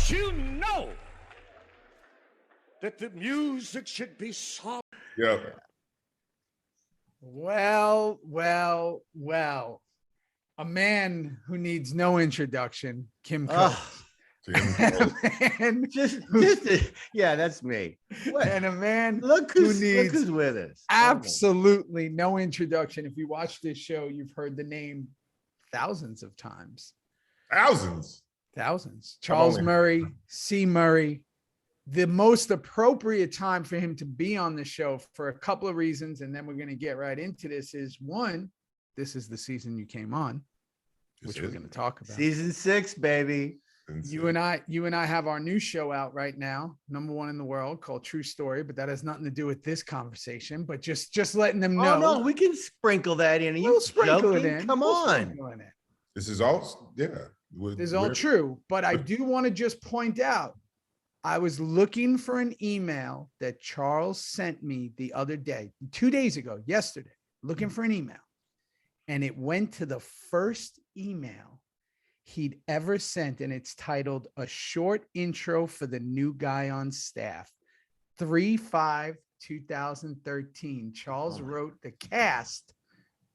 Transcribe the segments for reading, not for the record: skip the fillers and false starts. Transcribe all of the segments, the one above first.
You know that the music should be soft. Yeah. Well. A man who needs no introduction, Kim Coates. And yeah, that's me. What? And a man look who's with us. Absolutely no introduction. If you watch this show, you've heard the name thousands of times. Thousands. Charles Murray, C. Murray. The most appropriate time for him to be on the show for a couple of reasons, and then we're going to get right into this, is one, this is the season you came on, which we're going to talk about. Season 6, baby. You and I have our new show out right now, #1 in the world, called True Story, but that has nothing to do with this conversation. But just letting them know. Oh no, we can sprinkle that in. We'll sprinkle it in. Come on. This is all this is all true. But I do want to just point out, I was looking for an email that Charles sent me the other day, 2 days ago, yesterday, looking for an email. And it went to the first email he'd ever sent, and it's titled "A Short Intro for the New Guy on Staff." 3/5/2013. Charles wrote the cast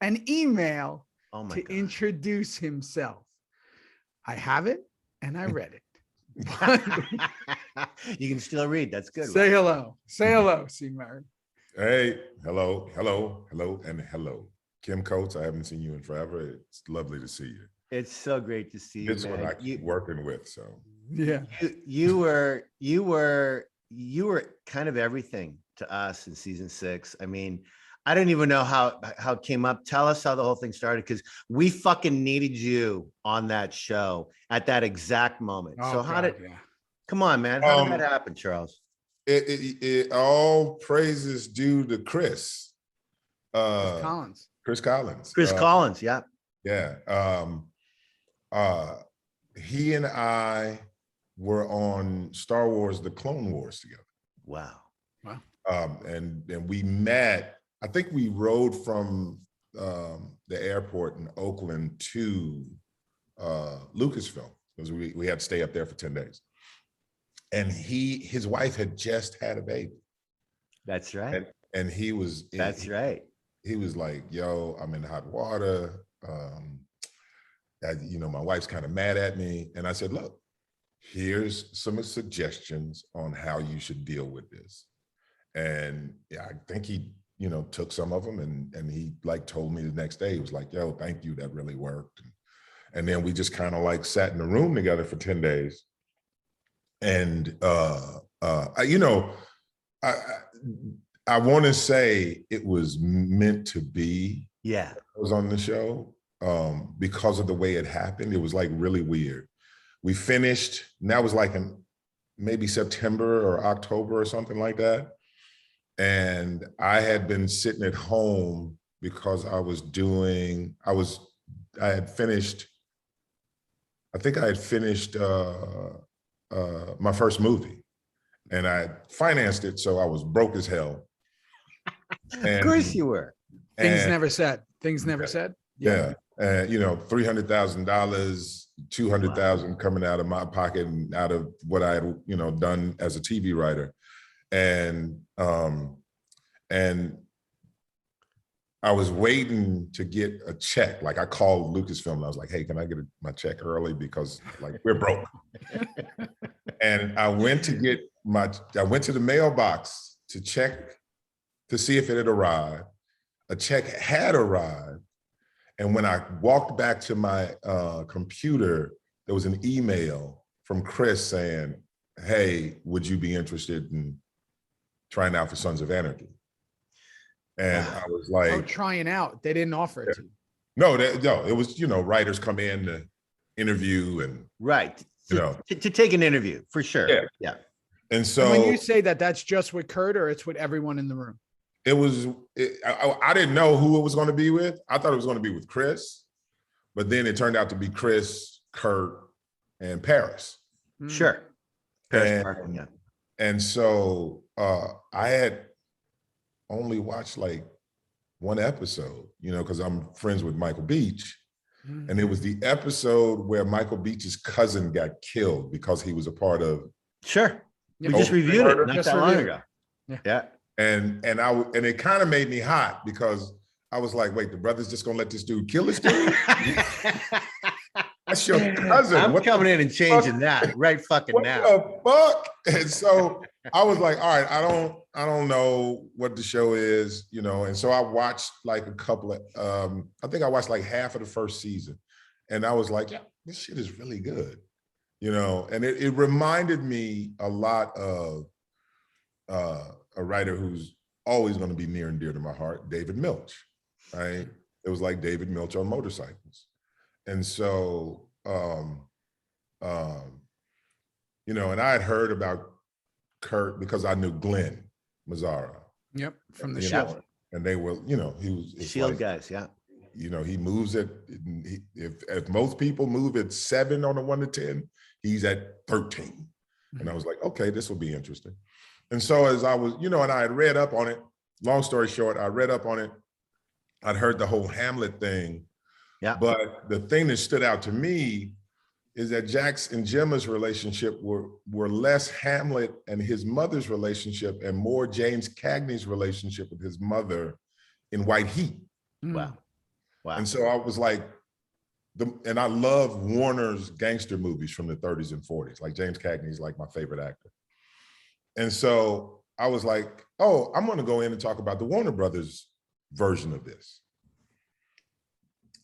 an email to introduce himself. I have it, and I read it. You can still read. That's good. Say hello. Say hello, C. Murray. Hey, hello, and hello. Kim Coates, I haven't seen you in forever. It's lovely to see you. It's so great to see you. This one I keep working with, so yeah. You were kind of everything to us in season 6. I mean, I don't even know how it came up. Tell us how the whole thing started, because we fucking needed you on that show at that exact moment. Come on, man. How did that happen, Charles? It all praises due to Chris Collins. Chris Collins. Yeah. Yeah. He and I were on Star Wars: The Clone Wars together. Wow. And we met. I think we rode from the airport in Oakland to Lucasfilm, because we had to stay up there for 10 days. And his wife had just had a baby. That's right. And he was. That's right. He was like, "Yo, I'm in hot water. My wife's kind of mad at me." And I said, "Look, here's some suggestions on how you should deal with this." And yeah, I think he, took some of them, and he told me the next day, he was like, "Yo, thank you, that really worked." And then we just kind of sat in the room together for 10 days. And I want to say it was meant to be. Yeah. I was on the show because of the way it happened. It was really weird. We finished, and that was in maybe September or October or something like that. And I had been sitting at home because I had finished my first movie, and I financed it. So I was broke as hell. Of course you were. Things never said. Yeah. $300,000, $200,000 coming out of my pocket and out of what I had, done as a TV writer. And I was waiting to get a check. I called Lucasfilm and I was like, "Hey, can I get my check early? Because we're broke." And I went to the mailbox to check to see if it had arrived. A check had arrived. And when I walked back to my computer, there was an email from Chris saying, "Hey, would you be interested in trying out for Sons of Anarchy?" And I was like, trying out. They didn't offer it to you. No, it was, writers come in to interview and to take an interview for sure. Yeah. And so when you say that, that's just with Kurt, or it's with everyone in the room? I didn't know who it was going to be with. I thought it was going to be with Chris, but then it turned out to be Chris, Kurt, and Paris. Sure. Paris Parkin, yeah. And so I had only watched one episode, because I'm friends with Michael Beach. And it was the episode where Michael Beach's cousin got killed because he was a part of. Sure. We Oh, just reviewed it not Just that long reviewed ago. Yeah. Yeah. And it kind of made me hot because I was like, wait, the brother's just gonna let this dude kill this dude? That's your cousin. I'm What coming the in and changing that right fucking what now. the fuck? And so I was like, all right, I don't know what the show is, you know. And so I watched like a couple of I think I watched like half of the first season. And I was like, yeah, this shit is really good, you know. And it reminded me a lot of a writer who's always going to be near and dear to my heart, David Milch, right? It was like David Milch on motorcycles. And so, you know, and I had heard about Kurt because I knew Glenn Mazzara. Yep, from the you show. know, and they were, you know, he was it's Shield like, guys, yeah. you know, he moves at, if most people move at 7 on a 1 to 10, he's at 13. And I was like, okay, this will be interesting. And so as I was, you know, and I had read up on it, long story short, I read up on it. I'd heard the whole Hamlet thing. Yeah. But the thing that stood out to me is that Jax and Gemma's relationship were less Hamlet and his mother's relationship and more James Cagney's relationship with his mother in White Heat. Wow. Wow. And so I was like, and I love Warner's gangster movies from the 30s and 40s. Like James Cagney's like my favorite actor. And so I was like, oh, I'm going to go in and talk about the Warner Brothers version of this.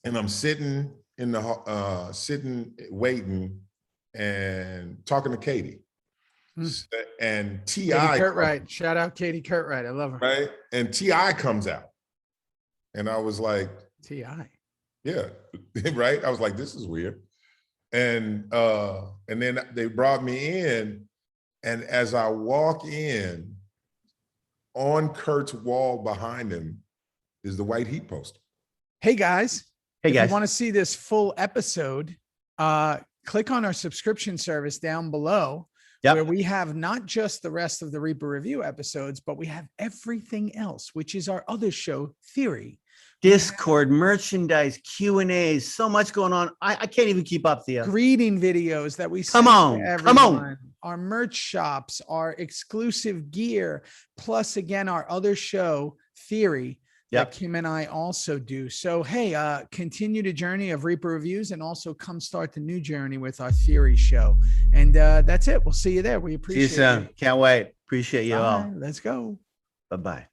And I'm sitting in the waiting and talking to Katie. And T.I. Katie Curtright. Shout out Katie Curtright. I love her. Right? And T.I. comes out. And I was like, T.I. Yeah, right? I was like, this is weird. And then they brought me in. And as I walk in, on Kurt's wall behind him is the White Heat poster. Hey guys. Hey guys. If you want to see this full episode, click on our subscription service down below, where we have not just the rest of the Reaper Review episodes, but we have everything else, which is our other show, Theory. Discord, merchandise, Q&As, so much going on. I can't even keep up, Theo. Greeting videos that we Come send on, to come on. everyone, our merch shops, our exclusive gear, plus again, our other show, Theory, that Kim and I also do. So, hey, continue the journey of Reaper Reviews and also come start the new journey with our Theory show. And that's it. We'll see you there. We appreciate it. See you soon. Can't wait. Appreciate you all. Let's go. Bye-bye.